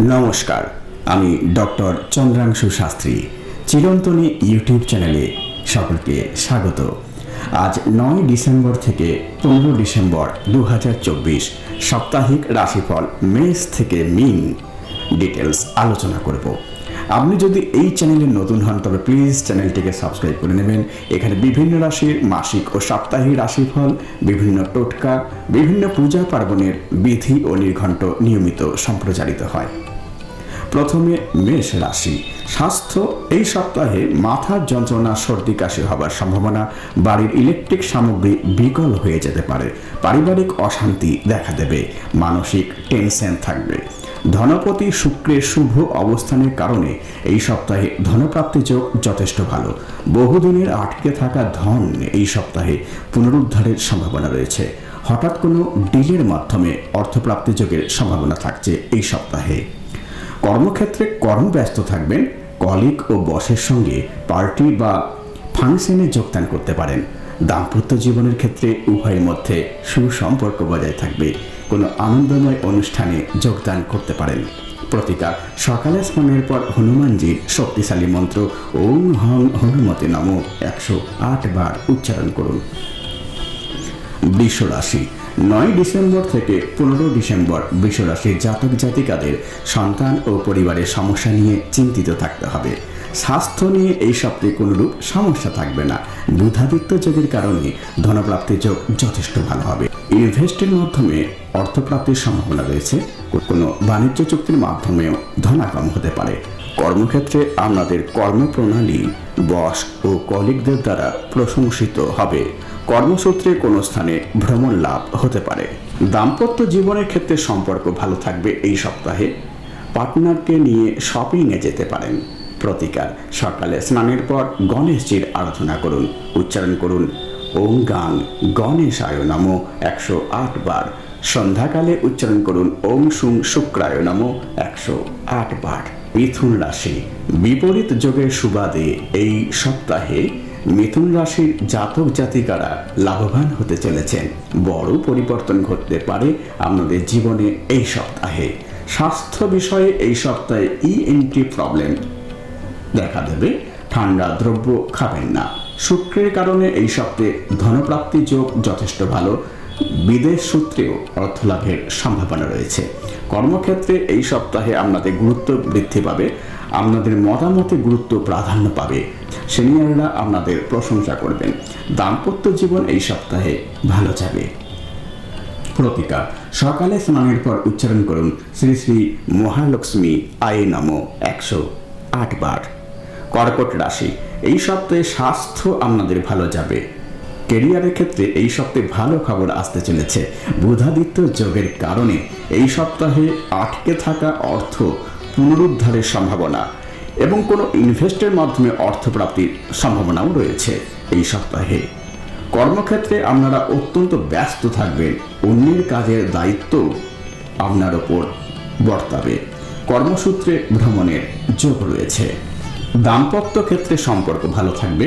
নমস্কার, আমি doctor চন্দ্রাংশু Shastri. চিরন্তনী YouTube চ্যানেলে সকলকে স্বাগত। আজ 9 ডিসেম্বর থেকে 15 ডিসেম্বর 2024 সাপ্তাহিক রাশিফল মেষ থেকে মিন ডিটেলস আলোচনা করব। আপনি যদি এই চ্যানেলে নতুন হন তবে প্লিজ চ্যানেলটিকে সাবস্ক্রাইব করে নেবেন। এখানে বিভিন্ন রাশির মাসিক ও সাপ্তাহিক রাশিফল, বিভিন্ন টোটকা, বিভিন্ন পূজা পার্বণের বিধি ও নির্ঘণ্ট নিয়মিত সম্প্রচারিত হয়। প্রথমে মেষ রাশি। স্বাস্থ্য, এই সপ্তাহে মাথার যন্ত্রণা, সর্দি কাশি হবার সম্ভাবনা, বাড়ির ইলেকট্রিক সামগ্রী বিকল হয়ে যেতে পারে, পারিবারিক অশান্তি দেখা দেবে, মানসিক টেনশন থাকবে। ধনপতি শুক্রের শুভ অবস্থানের কারণে এই সপ্তাহে ধনপ্রাপ্তি যোগ যথেষ্ট ভালো। বহুদিনের আটকে থাকা ধন এই সপ্তাহে পুনরুদ্ধারের সম্ভাবনা রয়েছে। হঠাৎ কোনো ডিলের মাধ্যমে অর্থপ্রাপ্তি যোগের সম্ভাবনা থাকছে এই সপ্তাহে। কর্মক্ষেত্রে কর্মব্যস্ত থাকবেন। কলিগ ও বসের সঙ্গে পার্টি বা ফাংশনে যোগদান করতে পারেন। দাম্পত্য জীবনের ক্ষেত্রে উভয়ের মধ্যে সুসম্পর্ক বজায় থাকবে। কোনো আনন্দময় অনুষ্ঠানে যোগদান করতে পারেন। প্রতিকার, সকালে স্নানের পর হনুমানজির শক্তিশালী মন্ত্র ওং হং হনুমতে নমঃ 108 বার উচ্চারণ করুন। বৃষ রাশি। 9 ডিসেম্বর থেকে 15 ডিসেম্বর বৃষ রাশির জাতক জাতিকাদের সন্তান ও পরিবারের সমস্যা নিয়ে চিন্তিত থাকতে হবে। স্বাস্থ্য নিয়ে এই সপ্তাহে কোনরূপ সমস্যা থাকবে না। বুধাদিত্য যোগের কারণে ধনপ্রাপ্তির যোগ যথেষ্ট ভালো হবে। ইনভেস্টের মাধ্যমে অর্থপ্রাপ্তির সম্ভাবনা রয়েছে। কোনো বাণিজ্য চুক্তির মাধ্যমেও ধনাগম হতে পারে। কর্মক্ষেত্রে আপনাদের কর্মপ্রণালী বস ও কলিগদের দ্বারা প্রশংসিত হবে। কর্মসূত্রে কোনো স্থানে ভ্রমণ লাভ হতে পারে। দাম্পত্য জীবনের ক্ষেত্রে সম্পর্ক ভালো থাকবে এই সপ্তাহে। পার্টনারকে নিয়ে শপিংয়ে যেতে পারেন। প্রতিকার, সকালে স্নানের পর গণেশজির আরাধনা করুন। উচ্চারণ করুন ওং গাং গণেশায় নমঃ 108 বার। সন্ধ্যাকালে উচ্চারণ করুন ওং সুং শুক্রায় নমঃ 108 বার। মিথুন রাশি। বিপরীত যোগের সুবাদে এই সপ্তাহে মিথুন রাশির জাতক জাতিকারা লাভবান হতে চলেছেন। বড় পরিবর্তন ঘটতে পারে আপনাদের জীবনে এই সপ্তাহে। স্বাস্থ্য বিষয়ে এই সপ্তাহে ইএনটি প্রবলেম দেখা দেবে। ঠান্ডা দ্রব্য খাবেন না। শুক্রের কারণে এই সপ্তাহে ধনপ্রাপ্তি যোগ যথেষ্ট ভালো। বিদেশ সূত্রেও অর্থলাভের সম্ভাবনা রয়েছে। কর্মক্ষেত্রে এই সপ্তাহে আপনাদের গুরুত্ব বৃদ্ধি পাবে। আপনাদের মতামতে গুরুত্ব প্রাধান্য পাবে। সিনিয়ররা আপনাদের প্রশংসা করবেন। দাম্পত্য জীবন এই সপ্তাহে ভালো যাবে। প্রতিকার, সকালে স্নানের পর উচ্চারণ করুন শ্রী শ্রী মহালক্ষ্মী আয় নমঃ 108 বার। কর্কট রাশি। এই সপ্তাহে স্বাস্থ্য আপনাদের ভালো যাবে। কেরিয়ারের ক্ষেত্রে এই সপ্তাহে ভালো খবর আসতে চলেছে। বুধাদিত্য যোগের কারণে এই সপ্তাহে আটকে থাকা অর্থ পুনরুদ্ধারের সম্ভাবনা এবং কোনো ইনভেস্টের মাধ্যমে অর্থপ্রাপ্তির সম্ভাবনাও রয়েছে এই সপ্তাহে। কর্মক্ষেত্রে আপনারা অত্যন্ত ব্যস্ত থাকবেন। অন্যের কাজের দায়িত্ব আপনার ওপর বর্তাবে। কর্মসূত্রে ভ্রমণের যোগ রয়েছে। দাম্পত্য ক্ষেত্রে সম্পর্ক ভালো থাকবে।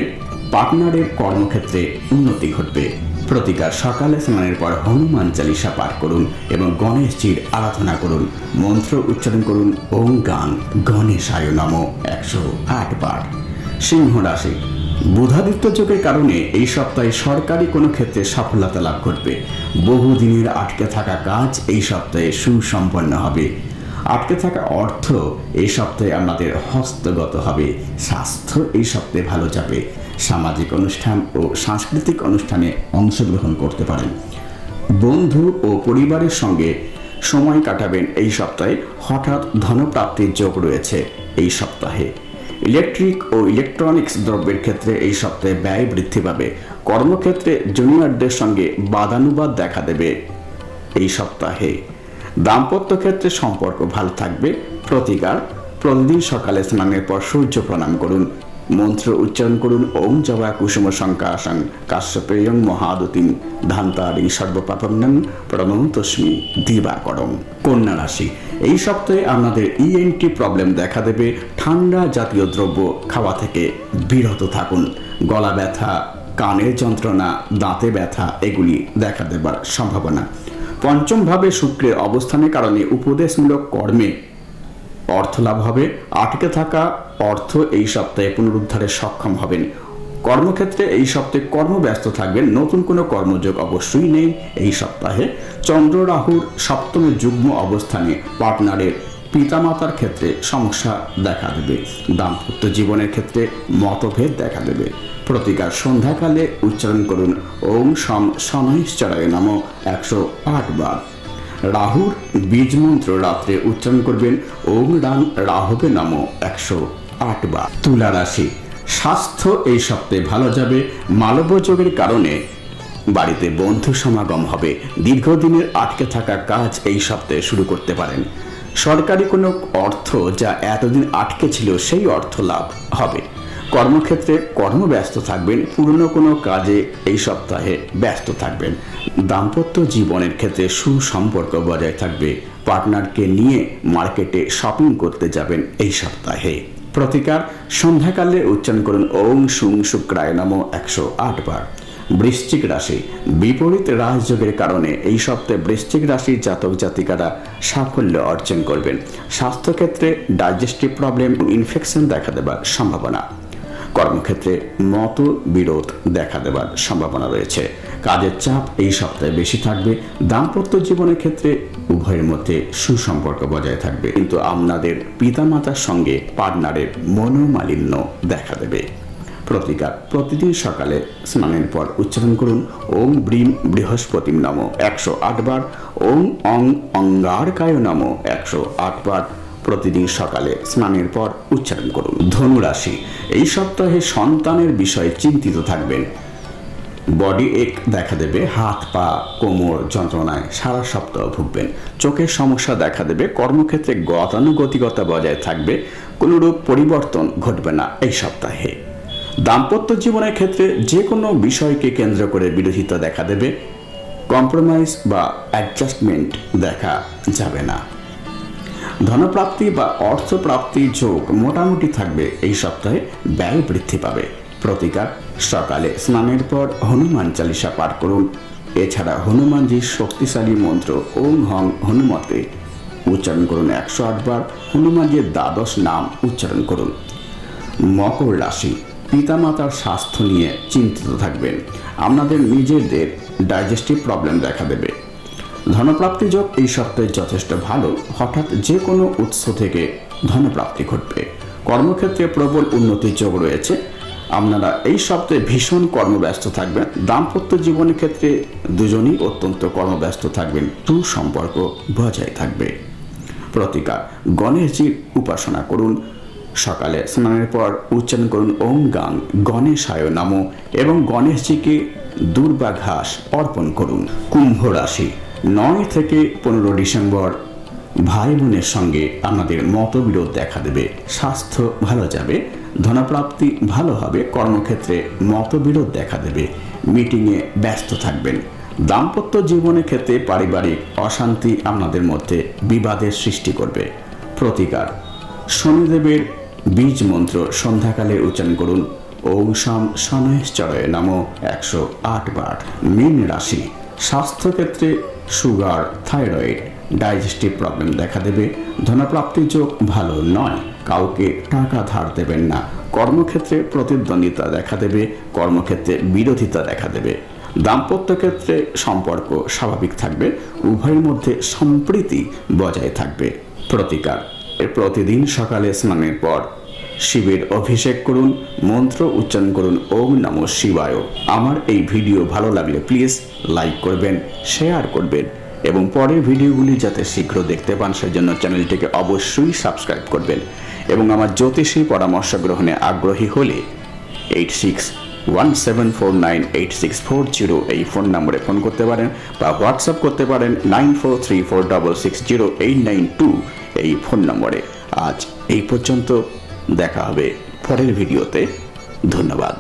পার্টনারের কর্মক্ষেত্রে উন্নতি ঘটবে। প্রতিকার, সকালে স্নানের পর হনুমান চালিসা পাঠ করুন এবং গণেশজির আরাধনা করুন। মন্ত্র উচ্চারণ করুন ওং গাং গণেশায় নমঃ 108 বার। সিংহ রাশি। বুধাদিত্য যোগের কারণে এই সপ্তাহে সরকারি কোনো ক্ষেত্রে সফলতা লাভ করবে। বহুদিনের আটকে থাকা কাজ এই সপ্তাহে সুসম্পন্ন হবে। আটকে থাকা অর্থ এই সপ্তাহে আমাদের হস্তগত হবে। স্বাস্থ্য এই সপ্তাহে ভালো যাবে। সামাজিক অনুষ্ঠান ও সাংস্কৃতিক অনুষ্ঠানে অংশগ্রহণ করতে পারেন। বন্ধু ও পরিবারের সঙ্গে সময় কাটাবেন এই সপ্তাহে। হঠাৎ ধনপ্রাপ্তির যোগ রয়েছে এই সপ্তাহে। ইলেকট্রিক ও ইলেকট্রনিক্স দ্রব্যের ক্ষেত্রে এই সপ্তাহে ব্যয় বৃদ্ধি পাবে। কর্মক্ষেত্রে জুনিয়রদের সঙ্গে বাদানুবাদ দেখা দেবে এই সপ্তাহে। দাম্পত্য ক্ষেত্রে সম্পর্ক ভালো থাকবে। প্রতিকার, প্রতিদিন সকালে স্নানের পর সূর্য প্রণাম করুন। মন্ত্র উচ্চারণ করুন ওম জবা কুসুম শঙ্কাশং কাশ্যপেয়ং মহাদতিং ধান্তারিং সর্বপাপন্নং প্রণতস্মি দিবাকরং। কন্যা রাশি। এই সপ্তাহে আপনাদের ইএনটি প্রবলেম দেখা দেবে। ঠান্ডা জাতীয় দ্রব্য খাওয়া থেকে বিরত থাকুন। গলা ব্যথা, কানের যন্ত্রণা, দাঁতে ব্যথা এগুলি দেখা দেবার সম্ভাবনা। পঞ্চম ভাবে শুক্রের অবস্থানের কারণে উপদেশমূলক কর্মে অর্থ লাভ হবে। আটকে থাকা অর্থ এই সপ্তাহে পুনরুদ্ধারে সক্ষম হবেন। কর্মক্ষেত্রে এই সপ্তাহে কর্মব্যস্ত থাকবেন। নতুন কোনো কর্মযোগ অবশ্যই নেই এই সপ্তাহে। চন্দ্র রাহুর সপ্তমে যুগ্ম অবস্থানে পার্টনারের পিতামাতার ক্ষেত্রে সমস্যা দেখা দেবে। দাম্পত্য জীবনের ক্ষেত্রে মতভেদ দেখা দেবে। প্রতিকার সন্ধ্যাকালে উচ্চারণ করুন ওম শম শনৈশ্চরায় নমঃ 108 বার। রাহুর বীজ মন্ত্র রাত্রে উচ্চারণ করবেন ওম রাং রাহবে নমঃ 108 বার। তুলা রাশি, স্বাস্থ্য এই সপ্তাহে ভালো যাবে। মালব্য যোগের কারণে বাড়িতে বন্ধু সমাগম হবে। দীর্ঘদিনের আটকে থাকা কাজ এই সপ্তাহে শুরু করতে পারেন। সরকারি কোনো অর্থ যা এতদিন আটকে ছিল সেই অর্থ লাভ হবে। কর্মক্ষেত্রে কর্মব্যস্ত থাকবেন। পুরনো কোনো কাজে এই সপ্তাহে ব্যস্ত থাকবেন। দাম্পত্য জীবনের ক্ষেত্রে সুসম্পর্ক বজায় থাকবে। পার্টনারকে নিয়ে মার্কেটে শপিং করতে যাবেন এই সপ্তাহে। প্রতিকার সন্ধ্যাকালে উচ্চারণ করুন ওম শুং শুক্রায় নমঃ 108 বার। বৃশ্চিক রাশি, বিপরীত রাজযোগের কারণে এই সপ্তাহে বৃশ্চিক রাশির জাতক জাতিকারা সাফল্য অর্জন করবেন। স্বাস্থ্যক্ষেত্রে ডাইজেস্টিভ প্রবলেম, ইনফেকশন দেখা দেবার সম্ভাবনা। কর্মক্ষেত্রে মতবিরোধ দেখা দেবার সম্ভাবনা রয়েছে। কাজের চাপ এই সপ্তাহে বেশি থাকবে। দাম্পত্য জীবনের ক্ষেত্রে উভয়ের মধ্যে সুসম্পর্ক বজায় থাকবে, কিন্তু আপনাদের পিতামাতার সঙ্গে পার্টনারের মনোমালিন্য দেখা দেবে। প্রতিকার প্রতিদিন সকালে স্নানের পর উচ্চারণ করুন ওম ব্রিম বৃহস্পতিম নমঃ 108 বার। ওম অং অঙ্গারকায় নমঃ 108 বার প্রতিদিন সকালে স্নানের পর উচ্চারণ করুন। ধনুরাশি, এই সপ্তাহে সন্তানের বিষয়ে চিন্তিত থাকবেন। বডি এক দেখা দেবে। হাত পা কোমর যন্ত্রণায় সারা সপ্তাহ ভুগবেন। চোখের সমস্যা দেখা দেবে। কর্মক্ষেত্রে গতানুগতিকতা বজায় থাকবে। কোনোরূপ পরিবর্তন ঘটবে না এই সপ্তাহে। দাম্পত্য জীবনের ক্ষেত্রে যে কোনো বিষয়কে কেন্দ্র করে বিরোধিতা দেখা দেবে। কম্প্রোমাইজ বা অ্যাডজাস্টমেন্ট দেখা যাবে না। ধনপ্রাপ্তি বা অর্থপ্রাপ্তি যোগ মোটামুটি থাকবে এই সপ্তাহে। ব্যয় বৃদ্ধি পাবে। প্রতিকার সকালে স্নানের পর হনুমান চালিসা পাঠ করুন। এছাড়া হনুমানজির শক্তিশালী মন্ত্র ওম হং হনুমতে উচ্চারণ করুন 108 বার। হনুমানজির দ্বাদশ নাম উচ্চারণ করুন। মকর রাশি, পিতামাতার স্বাস্থ্য নিয়ে চিন্তিত থাকবেন। আপনাদের নিজেদের ডাইজেস্টিভ প্রবলেম দেখা দেবে। ধনপ্রাপ্তি যোগ এই সপ্তাহে যথেষ্ট ভালো। হঠাৎ যে কোনো উৎস থেকে ধনপ্রাপ্তি ঘটবে। কর্মক্ষেত্রে প্রবল উন্নতির যোগ রয়েছে। আপনারা এই সপ্তাহে ভীষণ কর্মব্যস্ত থাকবেন। দাম্পত্য জীবনের ক্ষেত্রে দুজনই অত্যন্ত কর্মব্যস্ত থাকবেন। সুসম্পর্ক বজায় থাকবে। প্রতিকার গণেশজির উপাসনা করুন। সকালে স্নানের পর উচ্চারণ করুন ওম গাং গণেশায় নমঃ এবং গণেশজিকে দুর্বা ঘাস অর্পণ করুন। কুম্ভ রাশি, 9 থেকে 15 ডিসেম্বর ভাই বোনের সঙ্গে আপনাদের মতবিরোধ দেখা দেবে। স্বাস্থ্য ভালো যাবে। ধনপ্রাপ্তি ভালো হবে। কর্মক্ষেত্রে মতবিরোধ দেখা দেবে। মিটিংয়ে ব্যস্ত থাকবেন। দাম্পত্য জীবনের ক্ষেত্রে পারিবারিক অশান্তি আপনাদের মধ্যে বিবাদের সৃষ্টি করবে। প্রতিকার শনিদেবের বীজ মন্ত্র সন্ধ্যাকালে উচ্চারণ করুন ওম শম শনৈশ্চরায় নমঃ 108 বার। মীন রাশি, স্বাস্থ্যক্ষেত্রে সুগার, থাইরয়েড, ডাইজেস্টিভ প্রবলেম দেখা দেবে। ধনপ্রাপ্তির যোগ ভালো নয়। কাউকে টাকা ধার দেবেন না। কর্মক্ষেত্রে প্রতিদ্বন্দ্বিতা দেখা দেবে। কর্মক্ষেত্রে বিরোধিতা দেখা দেবে। দাম্পত্য ক্ষেত্রে সম্পর্ক স্বাভাবিক থাকবে। উভয়ের মধ্যে সম্প্রীতি বজায় থাকবে। প্রতিকার প্রতিদিন সকালে স্নানের পর শিবের অভিষেক করুন। মন্ত্র উচ্চারণ করুন ওম নমঃ শিবায়। আমার এই ভিডিও ভালো লাগলে প্লিজ লাইক করবেন, শেয়ার করবেন এবং পরের ভিডিওগুলি যাতে শীঘ্র দেখতে পান সেজন্য চ্যানেলটিকে অবশ্যই সাবস্ক্রাইব করবেন। এবং আমার জ্যোতিষী পরামর্শ গ্রহণে আগ্রহী হলে 8617498640 এই ফোন নম্বরে ফোন করতে পারেন বা হোয়াটসঅ্যাপ করতে পারেন 9434660892 এই ফোন নম্বরে। আজ এই পর্যন্ত, দেখা হবে পরের ভিডিওতে। ধন্যবাদ।